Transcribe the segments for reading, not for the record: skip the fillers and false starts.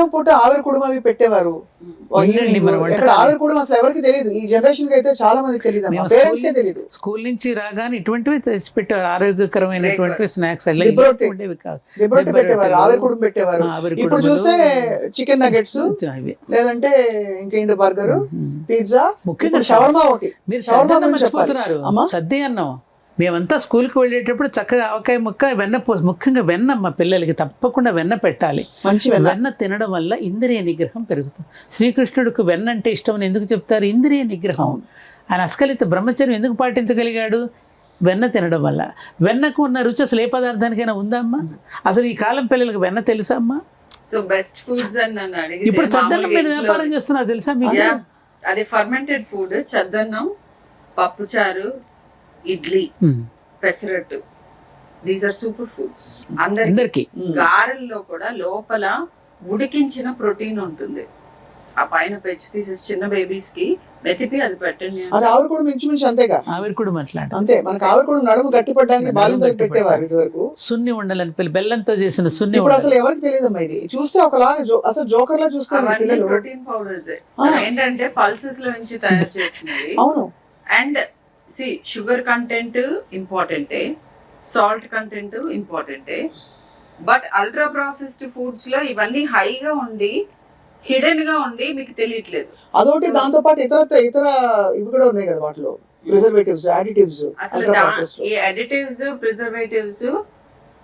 మధ్యాహ్నం పూట ఆవిరి కుడుమ అవి పెట్టేవారు. ఎక్కడ ఆవిరి కుడుమ అసలు ఎవరికి తెలియదు. ఈ జనరేషన్ కి అయితే చాలా మందికి తెలియదు, పేరెంట్స్ కే తెలియదు. స్కూల్ నుంచి రాగానే ఇటువంటివి తెచ్చి పెట్టారు, ఆరోగ్యకరమైనటువంటి స్నాక్స్ ఉండేవి కాదు. లిబర్టీ పెట్టేవారు, ఆవిరి కుడుమ పెట్టేవారు. ఇప్పుడు చూస్తే చికెన్ నగెట్స్, లేదంటే ఇంకేంటి బర్గర్, పిజ్జా, ముఖ్యంగా షవర్మా. మీరు మర్చిపోతున్నారు సద్ది అన్నం. మేమంతా స్కూల్కి వెళ్ళేటప్పుడు చక్కగా ఆవకాయ ముక్క, వెన్న ముఖ్యంగా వెన్న మా పిల్లలకి తప్పకుండా వెన్న పెట్టాలి. వెన్న తినడం వల్ల ఇంద్రియ నిగ్రహం పెరుగుతుంది. శ్రీకృష్ణుడికి వెన్న అంటే ఇష్టం అని ఎందుకు చెప్తారు? ఇంద్రియ నిగ్రహం. ఆయన అస్కలిత బ్రహ్మచర్యం ఎందుకు పాటించగలిగాడు? వెన్న తినడం వల్ల. వెన్నకు ఉన్న రుచి అసలు ఏ పదార్థానికైనా ఉందా అమ్మా? అసలు ఈ కాలం పిల్లలకి వెన్న తెలుసా అమ్మా? సో బెస్ట్ ఫుడ్స్ అని నన్ను అడిగితే ఇప్పుడు చద్దన్నం మీద వ్యాపారం చేస్తున్నారు తెలుసా మీకు? అది ఫర్మెంటెడ్ ఫుడ్. చద్దన్నం, పప్పుచారు, idli, pesarattu, these are super foods అందరికి. గారెల్లో కూడా లోపల ఉడికించిన ప్రోటీన్ ఉంటుంది. ఆ పైన పెంచి తీసేసి చిన్న బేబీస్ కి మెతిపి అది పెట్టండి. ఆవిరి కూడా మించుమించు అంతేగా. ఆవిరి కూడా మాట్లాడు అంతే. మనకి ఆవిరి కూడా నడుము గట్టిపడడానికి బాలింతలు పెట్టేవారు ఇదివరకు. సున్ని ఉండాలని బెల్లంతో చేసిన సున్ని. ఇప్పుడు అసలు ఎవరికి తెలియదు అమ్మా. ఇది చూస్తే ఒకలాగా అసలు జోకర్ లా చూస్తారు పిల్లలు. ప్రోటీన్ పౌడర్స్ ఏంటంటే పల్సెస్ లో నుంచి తయారు చేసినవి. అవును. అండ్ షుగర్ కంటెంట్ ఇంపార్టెంటే, సాల్ట్ కంటెంట్ ఇంపార్టెంటే, బట్ అల్ట్రా ప్రాసెస్డ్ ఫుడ్స్ లో ఇవన్నీ హైగా ఉండి హిడెన్ గా ఉండి మీకు తెలియట్లేదు. అదొకటి. దాంతో పాటు ఇతర ఇవి కూడా ఉన్నాయి కదా వాటిలో, ప్రిజర్వేటివ్స్, అడిటివ్స్. అసలు ఈ అడిటివ్స్, ప్రిజర్వేటివ్స్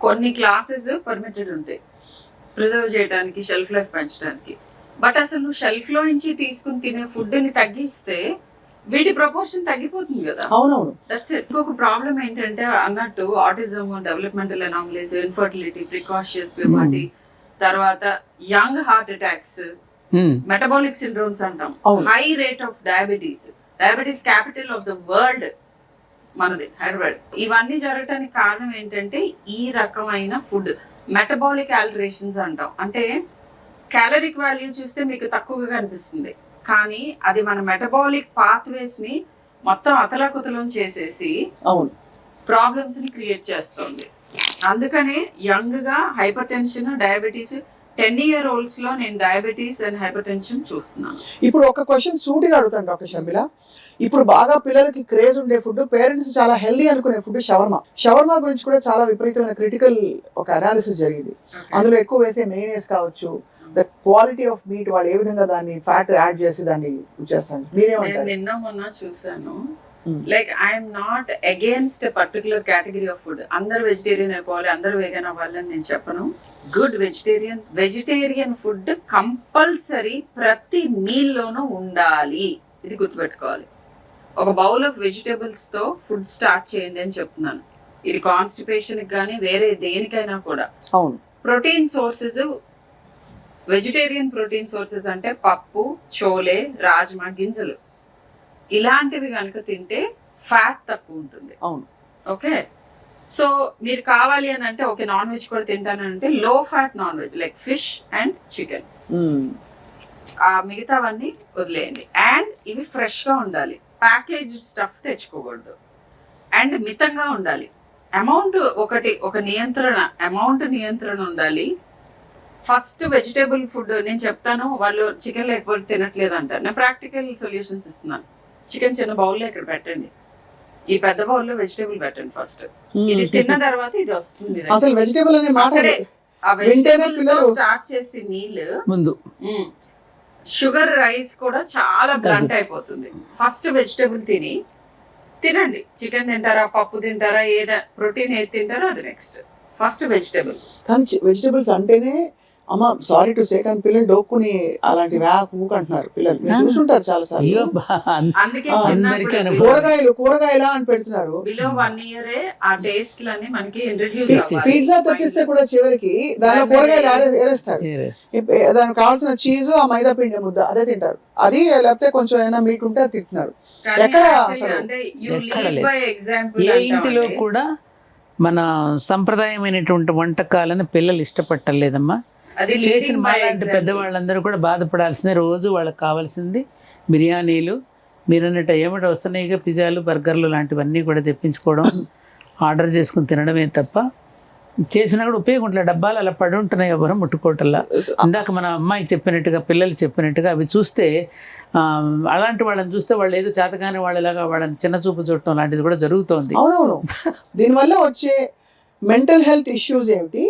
కొన్ని క్లాసెస్ పర్మిటెడ్ ఉంటాయి ప్రిజర్వ్ చేయడానికి, షెల్ఫ్ లైఫ్ పెంచడానికి. బట్ అసలు నువ్వు షెల్ఫ్ లో నుంచి తీసుకుని తినే ఫుడ్ ని తగ్గిస్తే వీటి ప్రపోర్షన్ తగ్గిపోతుంది కదా. అవునవును. That's it. ఇంకొక ప్రాబ్లం ఏంటంటే అన్నట్టు autism, developmental anomalies, infertility, precocious puberty, తర్వాత young heart attacks, metabolic syndromes అంటాం, high rate of diabetes. Diabetes capital of the world మనది హైదరాబాద్. ఇవన్నీ జరగటానికి కారణం ఏంటంటే ఈ రకమైన ఫుడ్. మెటబాలిక్ ఆల్టరేషన్స్ అంటాం. అంటే క్యాలరిక్ వాల్యూ చూస్తే మీకు తక్కువగా కనిపిస్తుంది, కానీ అది మన మెటబాలిక్ పాత్వేస్ ని మొత్తం అతలాకుతలం చేసేసి ప్రాబ్లమ్స్ ని క్రియేట్ చేస్తుంది. అందుకనే యంగ్ గా హైపర్ టెన్షన్, డయాబెటీస్, 10-year-olds లో నేను డయాబెటీస్ అండ్ హైపర్ టెన్షన్ చూస్తున్నాను. ఇప్పుడు ఒక క్వశ్చన్ సూటిగా అడుగుతాను డాక్టర్ షర్మిల. ఇప్పుడు బాగా పిల్లలకి క్రేజ్ ఉండే ఫుడ్, పేరెంట్స్ చాలా హెల్దీ అనుకునే ఫుడ్ షవర్మా. షవర్మా గురించి కూడా చాలా విపరీతమైన క్రిటికల్ ఒక అనాలిసిస్ జరిగింది. అందులో ఎక్కువ వేసే మెయినేస్ కావచ్చు, ద క్వాలిటీ ఆఫ్ మీట్, వాళ్ళు ఏ విధంగా దాన్ని ఫ్యాట్ యాడ్ చేసి దాన్ని చేస్తాను. మీరేమంటారు? నిన్న మొన్న చూసాను. Like I'm not against particular category of food. అందరు వెజిటేరియన్ అయిపోవాలి, అందరు వేగన్ అవ్వాలని నేను చెప్పను. గుడ్ వెజిటేరియన్ ఫుడ్ కంపల్సరీ ప్రతి మీల్ లోనూ ఉండాలి. ఇది గుర్తుపెట్టుకోవాలి. ఒక బౌల్ ఆఫ్ వెజిటేబుల్స్ తో ఫుడ్ స్టార్ట్ చేయండి అని చెప్తున్నాను. ఇది కాన్స్టిపేషన్ కానీ వేరే దేనికైనా కూడా. అవును. Protein sources, vegetarian protein sources అంటే పప్పు, చోలే, రాజ్మా గింజలు, ఇలాంటివి కనుక తింటే ఫ్యాట్ తక్కువ ఉంటుంది. అవును. ఓకే. సో మీరు కావాలి అని అంటే ఓకే నాన్ వెజ్ కూడా తింటానంటే లో fat non veg like fish and chicken. ఆ మిగతావన్నీ వదిలేయండి. అండ్ ఇవి ఫ్రెష్ గా ఉండాలి. Package stuff తెచ్చుకోకూడదు. అండ్ మితంగా ఉండాలి. అమౌంట్ ఒక నియంత్రణ ఉండాలి. ఫస్ట్ వెజిటేబుల్ ఫుడ్ నేను చెప్తాను. వాళ్ళు చికెన్ లేకపోతే తినట్లేదు అంటారు. నేను ప్రాక్టికల్ సొల్యూషన్స్ ఇస్తున్నాను. చికెన్ చిన్న బౌల్లో ఇక్కడ పెట్టండి, ఈ పెద్ద బౌల్లో వెజిటేబుల్ పెట్టండి ఫస్ట్. ఇది తిన్న తర్వాత ఇది వస్తుంది. అసలు వెజిటేబుల్ అనే మాటడే ఆ వెజిటేబుల్ స్టార్ట్ చేసి మీల్ ముందు షుగర్ రైస్ కూడా చాలా బ్లంట్ అయిపోతుంది. ఫస్ట్ వెజిటేబుల్ తినండి. చికెన్ తింటారా, పప్పు తింటారా, ప్రోటీన్ ఏది తింటారో అది నెక్స్ట్. First vegetable. కానీ వెజిటేబుల్స్ అంటేనే అమ్మ సారీ టు సే కానీ పిల్లలు డోక్కుని అలాంటి ఊక అంటున్నారు పిల్లలు. చూసుంటారు చాలా సార్లు. అందుకే కూరగాయలా అని పెడుతున్నారు. బిలో 1 year ఆ టేస్ట్ లని మనకి ఇంట్రడ్యూస్ అవ్వాలి. పిజ్జా తెప్పిస్తే కూడా చివరికి దానిలో కూరగాయలు ఏరేస్తారు. దానికి కావాల్సిన చీజ్, ఆ మైదా పిండి ముద్ద అదే తింటారు. అది లేకపోతే కొంచెం ఏమైనా మీట్ ఉంటే అది తింటున్నారు. ఎక్కడ ఏ ఇంటిలో కూడా మన సంప్రదాయమైనటువంటి వంటకాలను పిల్లలు ఇష్టపట్టలేదమ్మా. చేసిన మాలాంటి పెద్దవాళ్ళందరూ కూడా బాధపడాల్సిందే. రోజు వాళ్ళకి కావాల్సింది బిర్యానీలు, మీరు అన్నట్టు ఏమిటి వస్తున్నాయిగా పిజ్జాలు, బర్గర్లు లాంటివన్నీ కూడా తెప్పించుకోవడం, ఆర్డర్ చేసుకుని తినడమే తప్ప చేసినా కూడా ఉపయోగం ఉంటలే, డబ్బాలు అలా పడి ఉంటున్నాయి, ఎవరు ముట్టుకోవటంలా. ఇందాక మన అమ్మాయి చెప్పినట్టుగా, పిల్లలు చెప్పినట్టుగా అవి చూస్తే అలాంటి వాళ్ళని చూస్తే వాళ్ళు ఏదో చేతగానే వాళ్ళలాగా వాళ్ళని చిన్న చూపు చూడటం లాంటిది కూడా జరుగుతోంది. అవునవును. దీనివల్ల వచ్చే మెంటల్ హెల్త్ ఇష్యూస్ ఏమిటి,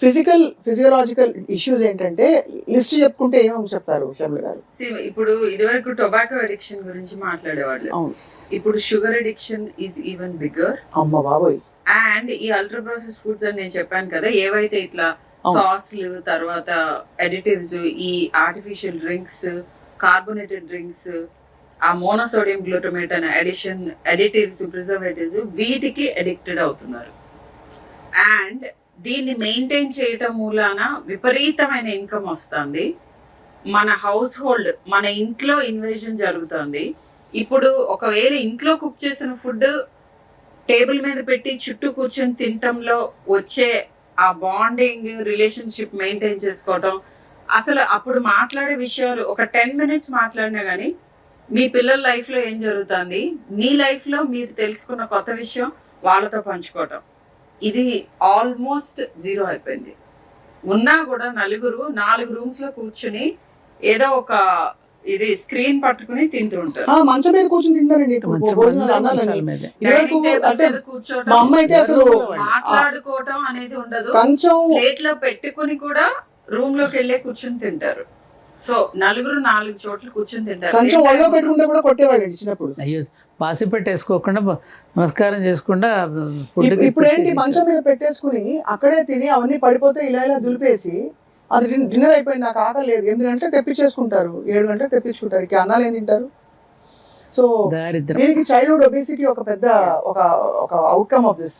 ఫిజియోలాజికల్ ఇష్యూస్ ఏంటంటే లిస్ట్ చెప్పుకుంటే ఏమేమి చెప్తారు శర్మిల గారు? ఇప్పుడు ఇదివరకు టొబాకో అడిక్షన్ గురించి మాట్లాడేవాళ్ళు, ఇప్పుడు sugar addiction is even bigger. అమ్మ బాబోయ్. అండ్ ఈ అల్ట్రా ప్రాసెస్ ఫుడ్స్ అని నేను చెప్పాను కదా, ఏవైతే ఇట్లా సాస్లు, తర్వాత అడిటివ్స్, ఈ ఆర్టిఫిషియల్ డ్రింక్స్, కార్బోనేటెడ్ డ్రింక్స్, ఆ మోనోసోడియం గ్లూటమేట్ అనే అడిటివ్స్, ప్రిజర్వేటివ్స్, వీటికి అడిక్టెడ్ అవుతున్నారు. అండ్ దీన్ని మెయింటైన్ చేయటం మూలాన విపరీతమైన ఇన్కమ్ వస్తుంది. మన హౌస్ హోల్డ్, మన ఇంట్లో ఇన్వేజన్ జరుగుతుంది. ఇప్పుడు ఒకవేళ ఇంట్లో కుక్ చేసిన ఫుడ్ టేబుల్ మీద పెట్టి చుట్టూ కూర్చొని తినటంలో వచ్చే ఆ బాండింగ్, రిలేషన్షిప్ మెయింటైన్ చేసుకోవటం, అసలు అప్పుడు మాట్లాడే విషయాలు ఒక 10 minutes మాట్లాడినా కానీ మీ పిల్లల లైఫ్లో ఏం జరుగుతుంది, మీ లైఫ్లో మీరు తెలుసుకున్న కొత్త విషయం వాళ్ళతో పంచుకోవటం, ఇది ఆల్మోస్ట్ జీరో అయిపోయింది. ఉన్నా కూడా నలుగురు 4 rooms లో కూర్చుని ఏదో ఒక ఇది స్క్రీన్ పట్టుకుని తింటూ ఉంటారు. మంచం మీద కూర్చొని తింటారండి. మా అమ్మ అయితే అసలు మాట్లాడుకోవటం అనేది ఉండదు, ప్లేట్ లో పెట్టుకుని కూడా రూమ్ లోకి వెళ్ళే కూర్చుని తింటారు. సో నలుగురు 4 చోట్ల కూర్చుని తింటారు. కొంచెం ఒళ్ళో పెట్టుకుంటే కూడా కొట్టేవాళ్ళు ఇచ్చినప్పుడు. అయ్యో, పాసి పెట్టేసుకోకుండా నమస్కారం చేసుకుండా. ఇప్పుడు ఏంటి, మంచం మీద పెట్టేసుకుని అక్కడే తిని అవన్నీ పడిపోతే ఇలా దులిపేసి అది డిన్నర్ అయిపోయింది, నాకు ఆకలి లేదు, 8 గంటలకు తెప్పించేసుకుంటారు, 7 గంటలకు తెప్పించుకుంటారు. ఇక అన్నాలు ఏం తింటారు? సో దీనికి చైల్డ్హుడ్ ఒబేసిటీ ఒక పెద్ద ఒక అవుట్కమ్ ఆఫ్ దిస్.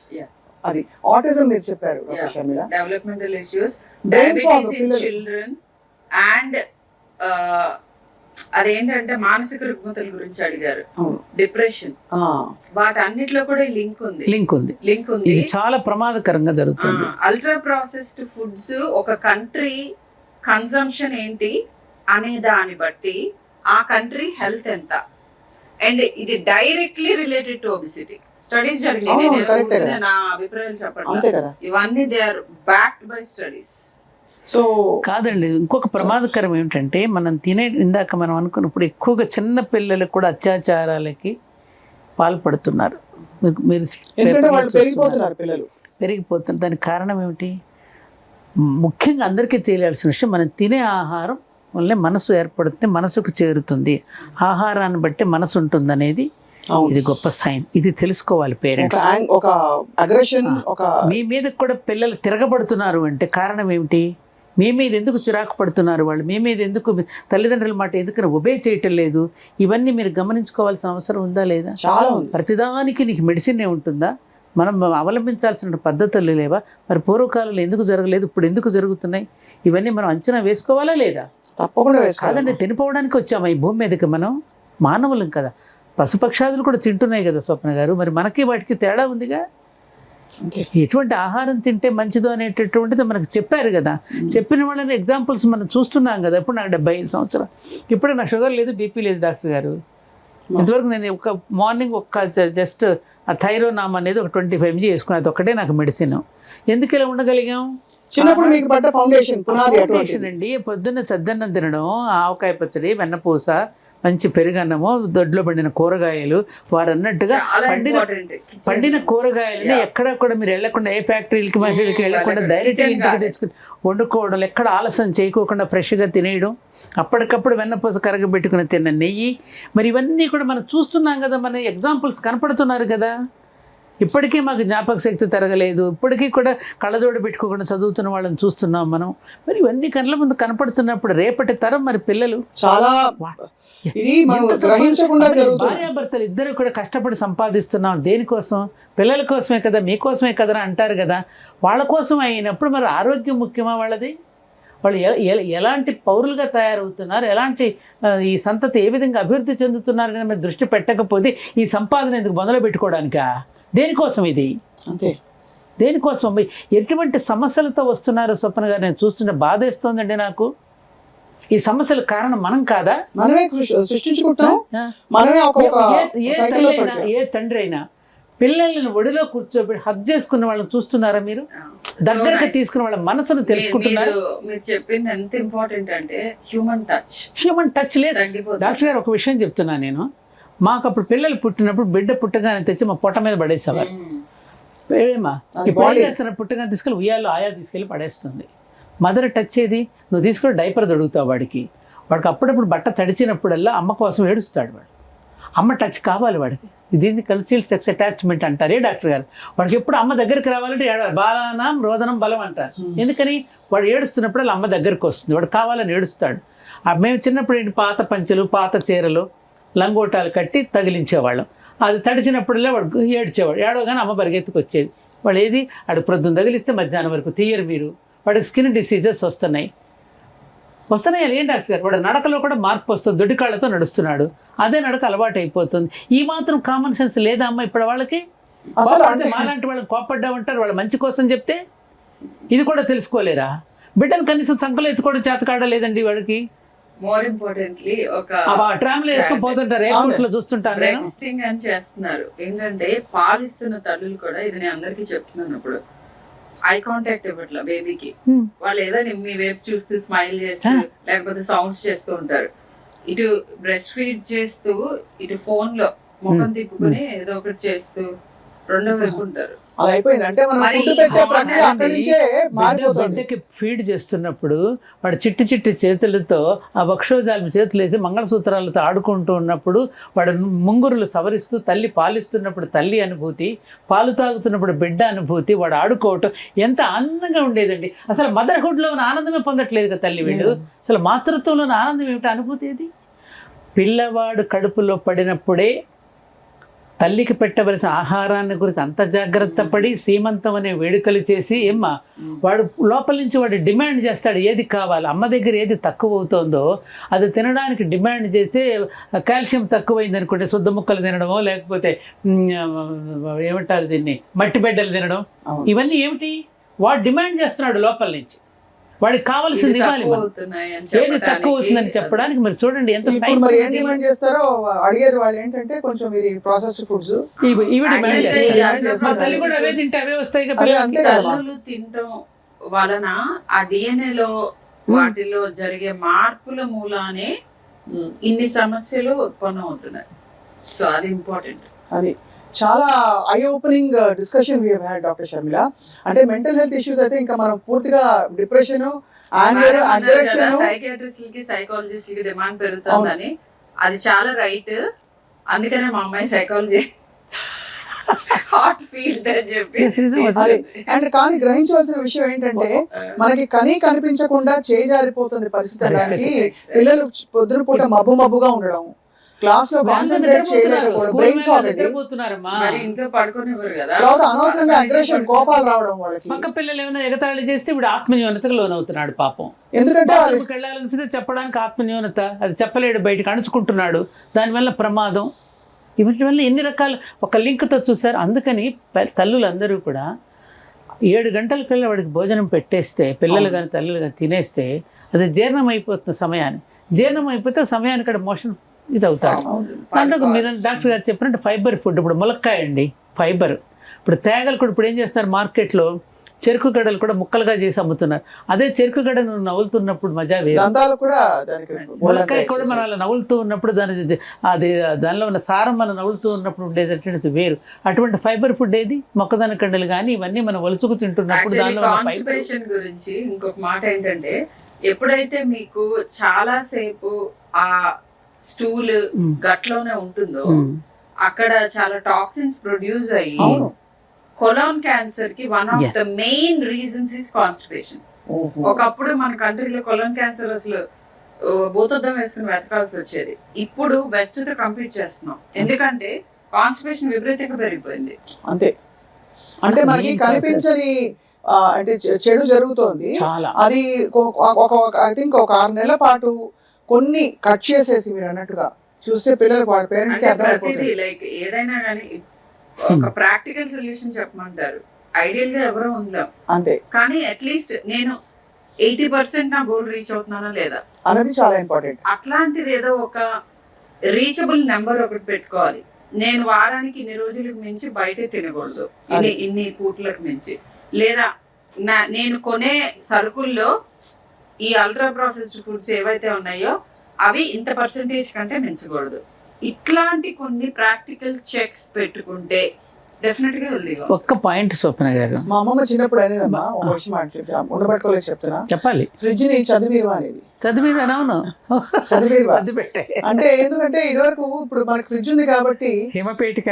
అది ఆటిజం మీరు చెప్పారు Sharmila, developmental issues, diabetes in children, and అదేంటంటే మానసిక రుగ్మతల గురించి అడిగారు, డిప్రెషన్, వాటన్నిటిలో కూడా లింక్ ఉంది. ఇది చాలా ప్రమాదకరంగా జరుగుతుంది. అల్ట్రా ప్రాసెస్డ్ ఫుడ్స్ ఒక కంట్రీ కన్సంప్షన్ ఏంటి అనే దాన్ని బట్టి ఆ కంట్రీ హెల్త్ ఎంత, అండ్ ఇది directly related to obesity. Studies జరిగినాయి, నా అభిప్రాయాలు చెప్పండి, ఇవన్నీ they are backed by studies. So కాదండి, ఇంకొక ప్రమాదకరం ఏమిటంటే మనం ఇందాక మనం అనుకున్నప్పుడు ఎక్కువగా చిన్న పిల్లలకు కూడా అత్యాచారాలకి పాల్పడుతున్నారు. మీరు పెరిగిపోతున్నారు. దానికి కారణం ఏమిటి? ముఖ్యంగా అందరికీ తెలియాల్సిన విషయం, మనం తినే ఆహారం వల్లే మనసు ఏర్పడుతుంది, మనసుకు చేరుతుంది, ఆహారాన్ని బట్టి మనసు ఉంటుంది అనేది ఇది గొప్ప సైన్స్. ఇది తెలుసుకోవాలి పేరెంట్స్. మీ మీద కూడా పిల్లలు తిరగబడుతున్నారు అంటే కారణం ఏమిటి? మీ మీద ఎందుకు చిరాకు పడుతున్నారు వాళ్ళు? మీ మీద ఎందుకు తల్లిదండ్రుల మాట ఎందుకు ఒబే చేయటం లేదు? ఇవన్నీ మీరు గమనించుకోవాల్సిన అవసరం ఉందా లేదా? ప్రతిదానికి నీకు మెడిసిన్ ఉంటుందా? మనం అవలంబించాల్సిన పద్ధతులు లేవా? మరి పూర్వకాలంలో ఎందుకు జరగలేదు, ఇప్పుడు ఎందుకు జరుగుతున్నాయి? ఇవన్నీ మనం అంచనా వేసుకోవాలా లేదా? తప్పకుండా కాదండి, తినిపోవడానికి వచ్చామా ఈ భూమి మీదకి? మనం మానవులం కదా, పశుపక్షాదులు కూడా తింటున్నాయి కదా స్వప్న గారు. మరి మనకి వాటికి తేడా ఉందిగా. ఎటువంటి ఆహారం తింటే మంచిదో అనేటటువంటిది మనకు చెప్పారు కదా. చెప్పిన వాళ్ళని ఎగ్జాంపుల్స్ మనం చూస్తున్నాం కదా. ఇప్పుడు నాకు 75 సంవత్సరాలు, ఇప్పుడు నాకు షుగర్ లేదు, బీపీ లేదు డాక్టర్ గారు. ఇంతవరకు నేను ఒక మార్నింగ్ జస్ట్ ఆ థైరోనామ్ అనేది ఒక 25 mg వేసుకున్నాను, అది ఒక్కటే నాకు మెడిసిన్. ఎందుకు ఇలా ఉండగలిగాం? చిన్నప్పుడు మీకు పడ్డ ఫౌండేషన్ అండి. పొద్దున్న చద్దన్నం తినడం, ఆవకాయ పచ్చడి, వెన్నపూస, మంచి పెరుగన్నము, దొడ్లో పండిన కూరగాయలు, వారు అన్నట్టుగా పండిన కూరగాయలని ఎక్కడ కూడా మీరు వెళ్ళకుండా, ఏ ఫ్యాక్టరీలకి మనుషులకి వెళ్ళకుండా డైరెక్ట్గా ఇంటికి తెచ్చుకుని వండుకోవడం, ఎక్కడ ఆలస్యం చేయకోకుండా ఫ్రెష్గా తినేయడం, అప్పటికప్పుడు వెన్నపూస కరగబెట్టుకుని తిన్న నెయ్యి, మరి ఇవన్నీ కూడా మనం చూస్తున్నాం కదా, మన ఎగ్జాంపుల్స్ కనపడుతున్నారు కదా. ఇప్పటికీ మాకు జ్ఞాపక శక్తి తరగలేదు, ఇప్పటికీ కూడా కళ్ళజోడు పెట్టుకోకుండా చదువుతున్న వాళ్ళని చూస్తున్నాం మనం. మరి ఇవన్నీ కళ్ళ ముందు కనపడుతున్నప్పుడు రేపటి తరం మరి పిల్లలు చాలా భార్యాభర్తలు ఇద్దరు కూడా కష్టపడి సంపాదిస్తున్నాం. దేనికోసం? పిల్లల కోసమే కదా, మీకోసమే కదా అంటారు కదా. వాళ్ళ కోసం అయినప్పుడు మరి ఆరోగ్యం ముఖ్యమా వాళ్ళది? వాళ్ళు ఎలాంటి పౌరులుగా తయారవుతున్నారు, ఎలాంటి ఈ సంతతి ఏ విధంగా అభివృద్ధి చెందుతున్నారని మీరు దృష్టి పెట్టకపోతే ఈ సంపాదన ఎందుకు మొదలు పెట్టుకోవడానికా? దేనికోసం ఇది? అంతే. దేనికోసం? ఎటువంటి సమస్యలతో వస్తున్నారు స్వప్న గారు? నేను చూస్తుంటే బాధేస్తోందండి నాకు. ఈ సమస్యల కారణం మనం కాదా? మనమే సృష్టించుకుంటాం. మనమే ఏ తండ్రి అయినా పిల్లల్ని ఒడిలో కూర్చోబెట్టి హగ్ చేసుకున్న వాళ్ళని చూస్తున్నారా మీరు? దగ్గరగా తీసుకున్న వాళ్ళ మనసును తెలుసుకుంటున్నారు. మీరు చెప్పింది ఎంత ఇంపార్టెంట్ అంటే హ్యూమన్ టచ్ లేదు. డాక్టర్ గారు ఒక విషయం చెప్తున్నా నేను, మాకు అప్పుడు పిల్లలు పుట్టినప్పుడు బిడ్డ పుట్టగానే తెచ్చి మా పొట్ట మీద పడేసేవారు. ఏమా ఇప్పుడు చేస్తున్న పుట్టగానే తీసుకెళ్ళి ఉయ్యాలో ఆయా తీసుకెళ్ళి పడేస్తుంది. మదర్ టచ్ ఏది? నువ్వు తీసుకొని డైపర్ తొడుగుతావు వాడికి అప్పుడప్పుడు బట్ట తడిచినప్పుడల్లా అమ్మ కోసం ఏడుస్తాడు వాడు. అమ్మ టచ్ కావాలి వాడికి. దీన్ని కన్సీల్డ్ సెక్స్ అటాచ్మెంట్ అంటారే డాక్టర్ గారు. వాడికి ఎప్పుడు అమ్మ దగ్గరికి రావాలంటే ఏడవాలి. బాలానం రోదనం బలం అంటారు. ఎందుకని? వాడు ఏడుస్తున్నప్పుడు అమ్మ దగ్గరికి వస్తుంది, వాడు కావాలని ఏడుస్తాడు. మేము చిన్నప్పుడు ఏంటి, పాత పంచెలు పాత చీరలు లంగోటాలు కట్టి తగిలించేవాళ్ళం. అది తడిచినప్పుడల్లా వాడు ఏడ్చేవాడు. ఏడవగానే అమ్మ పరిగెత్తుకు వచ్చేది. వాడు ఏది వాడు ప్రొద్దున తగిలిస్తే మధ్యాహ్నం వరకు తీయరు మీరు. వాడికి స్కిన్ డిసీజెస్ వస్తున్నాయి. ఏం డాక్టర్ గారు? వాడు నడకలో కూడా మార్పు వస్తుంది. దొడ్డికాళ్ళతో నడుస్తున్నాడు, అదే నడక అలవాటు అయిపోతుంది. ఈ మాత్రం కామన్ సెన్స్ లేదా అమ్మ ఇప్పుడు వాళ్ళకి? మాలాంటి వాళ్ళని కోపడ్డామంటారు వాళ్ళ మంచి కోసం చెప్తే. ఇది కూడా తెలుసుకోలేరా? బిడ్డను కనీసం సంకలో ఎత్తుకోవడం చేతకాడ లేదండి వాడికి. మోర్ ఇంపార్టెంట్లీ ఒక ట్రామ్లో వేసుకొని పోతుంటారు, ఎయిర్పోర్ట్ లో చూస్తుంటారు. రెక్స్టింగ్ అని చేస్తున్నారు. ఏంటంటే పాలిస్తున్న తల్లులు కూడా, ఇది నేను అందరికీ చెప్తున్నాను, ఇప్పుడు ఐ కాంటాక్ట్ ఇవ్వట్లా బేబీకి. వాళ్ళు ఏదో మీ వైపు చూస్తూ స్మైల్ చేస్తూ లేకపోతే సౌండ్స్ చేస్తూ ఉంటారు. ఇటు బ్రెస్ట్ ఫీడ్ చేస్తూ ఇటు ఫోన్ లో ముఖం తిప్పుకుని ఏదో ఒకటి చేస్తూ రెండో వైపు ఉంటారు. బిడ్డకి ఫీడ్ చేస్తున్నప్పుడు వాడు చిట్టి చిట్టి చేతులతో ఆ వక్షోజాలం చేతులు వేసి మంగళసూత్రాలతో ఆడుకుంటూ ఉన్నప్పుడు వాడు ముంగురులు సవరిస్తూ తల్లి పాలిస్తున్నప్పుడు తల్లి అనుభూతి, పాలు తాగుతున్నప్పుడు బిడ్డ అనుభూతి, వాడు ఆడుకోవటం ఎంత ఆనందంగా ఉండేదండి. అసలు మదర్హుడ్లో ఉన్న ఆనందమే పొందట్లేదు కదా తల్లి వీడు. అసలు మాతృత్వంలో ఉన్న ఆనందం ఏమిటి, అనుభూతి ఏది? పిల్లవాడు కడుపులో పడినప్పుడే తల్లికి పెట్టవలసిన ఆహారాన్ని గురించి అంత జాగ్రత్త పడి సీమంతం అనే వేడుకలు చేసి ఏమ్మా వాడు లోపల నుంచి వాడు డిమాండ్ చేస్తాడు ఏది కావాలి. అమ్మ దగ్గర ఏది తక్కువ అవుతుందో అది తినడానికి డిమాండ్ చేస్తే కాల్షియం తక్కువైంది అనుకుంటే శుద్ధ ముక్కలు తినడమో లేకపోతే ఏమంటారు దీన్ని మట్టి బిడ్డలు తినడం, ఇవన్నీ ఏమిటి? వాడు డిమాండ్ చేస్తున్నాడు లోపల నుంచి. వాడికి కావాల్సింది ఇవ్వాలి. ఏది తక్కువ అవుతుందని చెప్పడానికి మరి చూడండి ఎంత మరి ఏం డిమాండ్ చేస్తారో అడిగేది వాళ్ళు. ఏంటంటే కొంచెం మీరు ప్రాసెస్డ్ ఫుడ్స్ ఇవి డిమాండ్ చేస్తారు. తల్లి కూడా అవే తింటే అవే వస్తాయి కదా. తల్లులు తినడం వలన ఆ డిఎన్ఏ లో వాటిలో జరిగే మార్పుల మూలానే ఇన్ని సమస్యలు ఉత్పన్నం అవుతున్నాయి. సో అది ఇంపార్టెంట్. అది చాలా eye opening discussion we had doctor Sharmila. అంటే మెంటల్ హెల్త్ ఇష్యూస్ అయితే ఇంకా మనం పూర్తిగా డిప్రెషన్, యాంగర్, అగ్రెషన్, సైకియాట్రిస్టులకి సైకాలజిస్టులకి డిమాండ్ పెరుగుతుందని అది చాలా రైట్. అందుకనే మా అమ్మాయి సైకాలజీ హార్ట్ ఫీల్డ్ అని చెప్పి. అండ్ కానీ గ్రహించవలసిన విషయం ఏంటంటే మనకి కనిపించకుండా చేజారిపోతుంది పరిస్థితి. పిల్లలు పొద్దున పూట మబ్బుగా ఉండడం, క్లాస్ లో కాన్సంట్రేట్ చేయలేకపోవడం, బ్రెయిన్ ఫాగ్, ఇంట్లో పడుకునేవారు కదా, అనవసరంగా అగ్రెషన్, కోపాలు రావడం వాళ్ళకి. పక్క పిల్లలు ఏమైనా ఎగతాళి చేస్తే ఇప్పుడు ఆత్మన్యూనతకు లోనవుతున్నాడు పాపం. ఎందుకంటే వాళ్ళకి వెళ్ళాలనిపిస్తే చెప్పడానికి ఆత్మన్యూనత, అది చెప్పలేడు, బయటకు అణుచుకుంటున్నాడు, దానివల్ల ప్రమాదం. వీటి వల్ల ఎన్ని రకాల ఒక లింక్తో చూసారు. అందుకని తల్లులందరూ కూడా 7 గంటలకల్లా వాడికి భోజనం పెట్టేస్తే, పిల్లలు కానీ తల్లులు కానీ తినేస్తే అది జీర్ణం అయిపోతున్న సమయాన్ని, జీర్ణం అయిపోతే సమయానికి అక్కడ మోషన్ ఇది అవుతాడు. దాంట్లో మీరు డాక్టర్ గారు చెప్పినట్టు ఫైబర్ ఫుడ్, ఇప్పుడు ములక్కాయ అండి ఫైబర్. ఇప్పుడు తేగలు కూడా ఇప్పుడు ఏం చేస్తున్నారు, మార్కెట్లో చెరుకు గడలు కూడా ముక్కలుగా చేసి అమ్ముతున్నారు. అదే చెరుకు గడ నువ్వు నవ్వులుతున్నప్పుడు మజా వేరు. ములక్కాయ కూడా మనం అలా నవ్వులుతూ ఉన్నప్పుడు అది దానిలో ఉన్న సారం మనం నవ్వులుతూ ఉన్నప్పుడు ఉండేటటువంటిది వేరు. అటువంటి ఫైబర్ ఫుడ్ ఏది, మొక్కజొన్న కండలు కానీ ఇవన్నీ మనం వలుచుకు తింటున్నప్పుడు దానిలో కాన్స్టిపేషన్ గురించి ఇంకొక మాట ఏంటంటే, ఎప్పుడైతే మీకు చాలా సేపు ఆ స్టూల్ గట్లోనే ఉంటుందో అక్కడ చాలా టాక్సిన్స్ ప్రొడ్యూస్ అయ్యి కొలాన్ క్యాన్సర్ కి one of the main reasons is constipation. ఒకప్పుడు మన కంట్రీలో కొలాన్ క్యాన్సర్ అసలు భూతద్దం వేసుకుని వెతకాల్సి వచ్చేది. ఇప్పుడు వెస్ట్ తో కంపీట్ చేస్తున్నాం, ఎందుకంటే కాన్స్టిపేషన్ విపరీతంగా పెరిగిపోయింది. అంతే, అంటే మనకి కనిపించని అంటే చెడు జరుగుతోంది. అది ఐ థింక్ ఒక 6 నెలల పాటు కొన్ని కట్ చేసేసి మీరు అన్నట్టుగా చూస్తే పిల్లలకు వాళ్ళ పేరెంట్స్ కి లైక్ ఏదైనా కానీ ఒక ప్రాక్టికల్ సొల్యూషన్ చెప్పమంటారు. ఐడియల్ గా ఎవరో ఉండలేం అంతే, కానీ అట్లీస్ట్ నేను 80% నా గోల్ రీచ్ అవుతున్నానా లేదా అనేది చాలా ఇంపార్టెంట్. అట్లాంటిది ఏదో ఒక రీచబుల్ నెంబర్ ఒకటి పెట్టుకోవాలి. నేను వారానికి ఇన్ని రోజులకు మించి బయటే తినకూడదు, ఇన్ని పూట్లకు మించి, లేదా నేను కొనే సరుకుల్లో ఈ అల్ట్రా ప్రాసెస్డ్ ఫుడ్స్ ఏవైతే ఉన్నాయో అవి ఇంత పర్సెంటేజ్ కంటే మించకూడదు. ఇట్లాంటి కొన్ని ప్రాక్టికల్ చెక్స్ పెట్టుకుంటే డెఫినెట్ గా హెల్దీగా. ఒక్క పాయింట్ స్వప్న గారు, మా అమ్మమ్మ చిన్నప్పుడు అనేదమ్మా, ఒక విషయం ఉండబట్టుకోలేక చెప్తున్నా, చెప్పాలి, ఫ్రిడ్జ్ ని చదివీరు అనేది. చదివీరు అవును, చదివీరు అది పెట్టే అంటే ఎందుకంటే ఇదివరకు ఇప్పుడు మనకి ఫ్రిడ్జ్ ఉంది కాబట్టి హిమపేటిక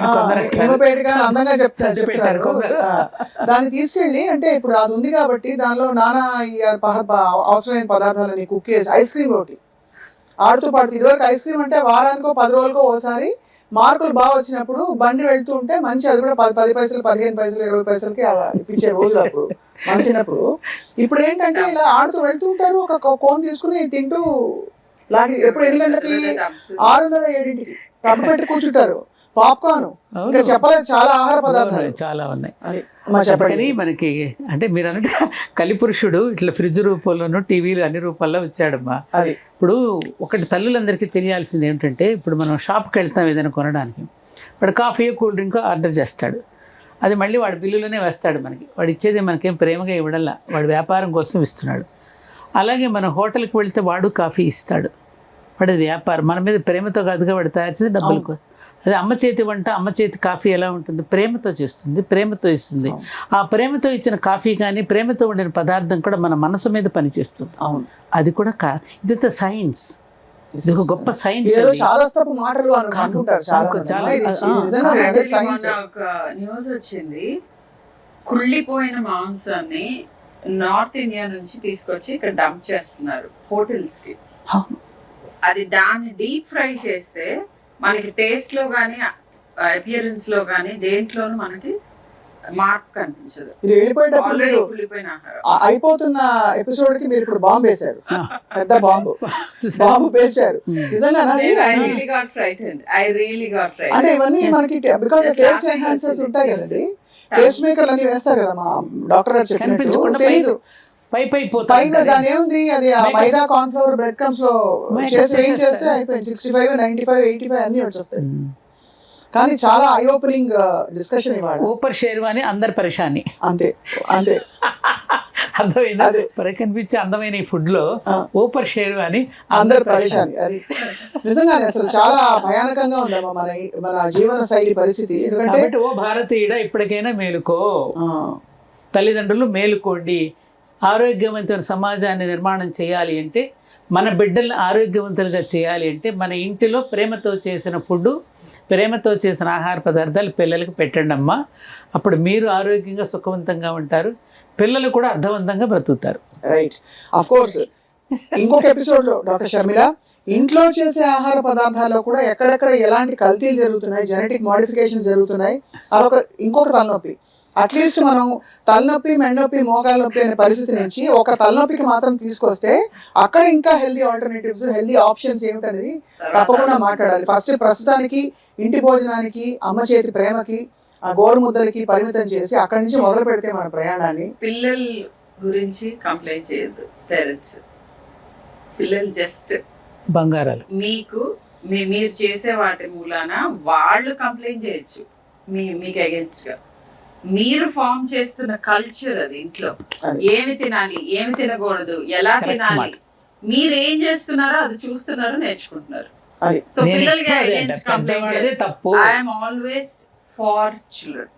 అందంగా చెప్తారు, దాన్ని తీసుకెళ్ళి అంటే ఇప్పుడు అది ఉంది కాబట్టి దానిలో నానా అవసరమైన పదార్థాలని కుక్ చేసి ఐస్ క్రీమ్ ఒకటి ఆడుతూ పాడుతూ. ఇదివరకు ఐస్ క్రీమ్ అంటే వారానికో 10 రోజులకో ఒకసారి మార్కులు బాగా వచ్చినప్పుడు బండి వెళ్తూ ఉంటే మంచి అది కూడా 10 పైసలు 15 పైసలు 20 పైసలకి ఇప్పించే రోజులు అప్పుడు మంచినప్పుడు. ఇప్పుడు ఏంటంటే ఇలా ఆడుతూ వెళ్తూ ఉంటారు, ఒక కోన్ తీసుకుని తింటూ లాగి ఎప్పుడు 8 గంటలకి 6:30 7ంటికి టబ్బు పెట్టి కూర్చుంటారు. పాప్కార్న్, ఇంకా చెప్పలేదు చాలా ఆహార పదార్థాలు చాలా ఉన్నాయి. కానీ మనకి అంటే మీరు అన్నట్టు కలిపురుషుడు ఇట్లా ఫ్రిడ్జ్ రూపంలోనూ టీవీలు అన్ని రూపాల్లో వచ్చాడమ్మా. ఇప్పుడు ఒకటి తల్లులందరికీ తెలియాల్సింది ఏమిటంటే, ఇప్పుడు మనం షాప్కి వెళ్తాం ఏదైనా కొనడానికి, వాడు కాఫీ కూల్ డ్రింక్ ఆర్డర్ చేస్తాడు, అది మళ్ళీ వాడి బిల్లులోనే వేస్తాడు మనకి. వాడు ఇచ్చేది మనకేం ప్రేమగా ఇవ్వడంలా, వాడు వ్యాపారం కోసం ఇస్తున్నాడు. అలాగే మనం హోటల్కి వెళ్తే వాడు కాఫీ ఇస్తాడు, వాడి వ్యాపారం, మన మీద ప్రేమతో కాదుగా వాడు తయారు చేసి డబ్బులకు. అదే అమ్మ చేతి వంట, అమ్మ చేతి కాఫీ ఎలా ఉంటుంది, ప్రేమతో చేస్తుంది, ప్రేమతో ఇస్తుంది. ఆ ప్రేమతో ఇచ్చిన కాఫీ కానీ ప్రేమతో ఉండిన పదార్థం కూడా మన మనసు మీద పనిచేస్తుంది. అవును, అది కూడా ఇదంతా సైన్స్, ఇది ఒక గొప్ప సైన్స్. ఒక న్యూస్ వచ్చింది, కుళ్ళిపోయిన మాంసాన్ని నార్త్ ఇండియా నుంచి తీసుకొచ్చి ఇక్కడ డంప్ చేస్తున్నారు హోటల్స్ కి. అది దాన్ని డీప్ ఫ్రై చేస్తే మనకి టేస్ట్ లో గానీ అపియరెన్స్ లో గానీ దేంట్లోనూ మనకి మార్క్ కనిపించదు. అయిపోతున్న ఎపిసోడ్ కి మీరు ఇప్పుడు బాంబు వేశారు, పెద్ద బాంబు పేల్చారు. అంటే ఇవన్నీ మనకి బికాస్ టేస్ట్ ఎన్హాన్సర్స్ ఉంటాయి కదండి, టేస్ట్ మేకర్లు అన్ని వేస్తారు కదా మా డాక్టర్ గారు చెప్పినట్టు. తెలీదు పైన దాని ఏముంది, అది మైదా కార్న్ ఫ్లోర్ బ్రెడ్ క్రమ్స్ లో చేసి ఏం చేస్తే అయిపోయింది. 65 95 85 అన్ని వచ్చేస్తాయి. కానీ చాలా ఐ ఓపెనింగ్ డిస్కషన్ ఇవాళ. ఊపర్ షేర్వాని అందరు పరేషాని, అంతే అంతే అర్థమైందా? కనిపించే అందమైన ఈ ఫుడ్ లో ఊపర్ షేర్వాని అందరు పరేషాని. అది నిజంగానే అసలు చాలా భయానకంగా ఉందమ్మా మన జీవన శైలి పరిస్థితి. ఎందుకంటే ఓ భారతీయుడ ఇప్పటికైనా మేలుకో, తల్లిదండ్రులు మేలుకోండి. ఆరోగ్యవంతమైన సమాజాన్ని నిర్మాణం చేయాలి అంటే, మన బిడ్డల్ని ఆరోగ్యవంతులుగా చేయాలి అంటే, మన ఇంటిలో ప్రేమతో చేసిన ఫుడ్, ప్రేమతో చేసిన ఆహార పదార్థాలు పిల్లలకు పెట్టండి అమ్మా. అప్పుడు మీరు ఆరోగ్యంగా సుఖవంతంగా ఉంటారు, పిల్లలు కూడా అర్థవంతంగా బ్రతుకుతారు. Right, of course. ఇంకొక ఎపిసోడ్ లో డాక్టర్ షర్మిల, ఇంట్లో చేసే ఆహార పదార్థాల్లో కూడా ఎక్కడెక్కడ ఎలాంటి కల్తీలు జరుగుతున్నాయి, జెనెటిక్ మోడిఫికేషన్ జరుగుతున్నాయి, అదొక ఇంకొక తలనొప్పి. అట్లీస్ట్ మనం తలనొప్పి, మెండొప్పి, మోకాల నొప్పి అనే పరిస్థితి నుంచి ఒక తలనొప్పికి మాత్రం తీసుకొస్తే అక్కడ ఇంకా హెల్దీ ఆల్టర్నేటివ్స్, హెల్దీ ఆప్షన్స్ ఏమిటనేది తప్పకుండా మాట్లాడాలి. ఫస్ట్ ప్రస్తుతానికి ఇంటి భోజనానికి, అమ్మ చేతి ప్రేమకి, ఆ గోరుముద్దలకి పరిమితం చేసి అక్కడి నుంచి మొదలు పెడితే మన ప్రయాణాన్ని. పిల్లల గురించి కంప్లైంట్ చేయొద్దు పేరెంట్స్. పిల్లలు జస్ట్ బంగారాలు. మీరు చేసే వాటి మూలాన వాళ్ళు కంప్లైంట్ చేయొచ్చు మీకు అగేన్స్ట్ గా. మీరు ఫామ్ చేస్తున్న కల్చర్ అది, ఇంట్లో ఏమి తినాలి, ఏమి తినకూడదు, ఎలా తినాలి, మీరు ఏం చేస్తున్నారో అది చూస్తున్నారు, నేర్చుకుంటున్నారు. సో పిల్లలకి అగేన్స్ట్ కంప్లైంట్ తప్పు. I'm always for children.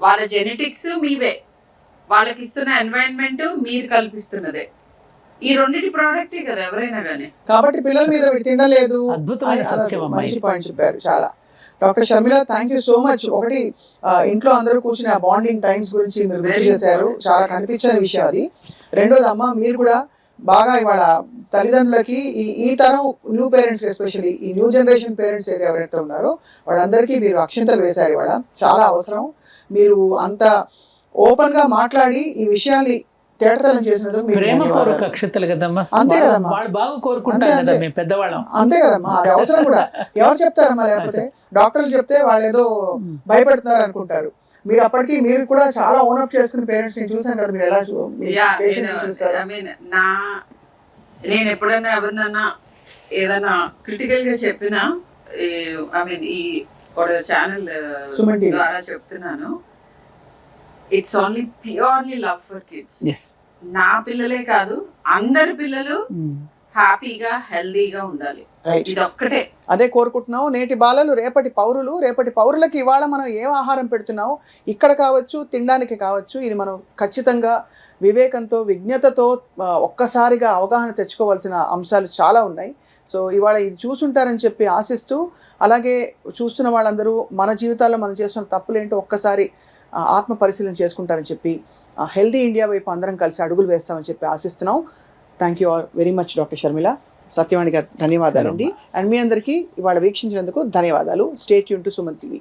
వాళ్ళ జెనెటిక్స్ మీవే, వాళ్ళకి ఇస్తున్న ఎన్వైరన్మెంట్ మీరు కల్పిస్తున్నదే. ఈ రెండింటి ప్రోడక్టే కదా ఎవరైనా కానీ. కాబట్టి పిల్లల మీద తినలేదు. అద్భుతమైన సత్యం, మంచి పాయింట్ చెప్పారు చాలా. Doctor Sharmila, thank you so much. ఒకటి, ఇంట్లో అందరూ కూర్చుని ఆ బాండింగ్ టైమ్స్ గురించి మీరు గుర్తు చేశారు, చాలా కనిపించని విషయం అది. రెండోది అమ్మ, మీరు కూడా బాగా ఇవాళ తల్లిదండ్రులకి ఈ తరం న్యూ పేరెంట్స్, ఎస్పెషల్లీ ఈ న్యూ జనరేషన్ పేరెంట్స్ అయితే ఎవరైతే ఉన్నారో వాళ్ళందరికీ మీరు అక్షింతలు వేశారు ఇవాళ. చాలా అవసరం. మీరు అంత ఓపెన్ గా మాట్లాడి ఈ విషయాన్ని తేటతలం చేసినందుకు అక్షతలు కదమ్మా. అంతే కదమ్మా, వాళ్ళు బాగా కోరుకుంటారు కదా మేము పెద్దవాళ్ళం. అంతే కదమ్మా, అది అవసరం కూడా. ఎవరు చెప్తారమ్మా, లేకపోతే డాక్టర్లు చెప్తే వాళ్ళు ఏదో భయపడుతున్నారు అనుకుంటారు. మీరు అప్పటికి మీరు కూడా చాలా ఓనప్ చేసుకునే పేరెంట్స్ ని చూసాను కదా, మీరు ఎలా చూస్తారు? నేను ఎప్పుడైనా ఎవరినైనా ఏదైనా క్రిటికల్ గా చెప్పినా, ఐ మీన్ ఈ ఛానల్ సుమన్ టీవీ. ద్వారా చెప్తున్నాను, it's only purely love for kids. Yes. నా పిల్లలే కాదు, అందరి పిల్లలు హ్యాపీగా హెల్దీగా ఉండాలి. రైట్. ఇది ఒక్కటే. అదే కోరుకుంటున్నాం. నేటి బాలలు రేపటి పౌరులు. రేపటి పౌరులకి ఇవాళ మనం ఏం ఆహారం పెడుతున్నాం, ఇక్కడ కావచ్చు, తినడానికి కావచ్చు, ఇది మనం ఖచ్చితంగా వివేకంతో, విజ్ఞతతో ఒక్కసారిగా అవగాహన తెచ్చుకోవాల్సిన అంశాలు చాలా ఉన్నాయి. సో ఇవాళ ఇది చూసుంటారని చెప్పి ఆశిస్తూ, అలాగే చూస్తున్న వాళ్ళందరూ మన జీవితాల్లో మనం చేస్తున్న తప్పులేంటో ఒక్కసారి ఆత్మ పరిశీలన చేసుకుంటారని చెప్పి, హెల్దీ ఇండియా వైపు అందరం కలిసి అడుగులు వేస్తామని చెప్పి ఆశిస్తున్నాం. Thank you all very much doctor Sharmila, Satyavani గారు ధన్యవాదాలండి. అండ్ మీ అందరికీ ఇవాళ వీక్షించినందుకు ధన్యవాదాలు. Stay tune to Suman TV.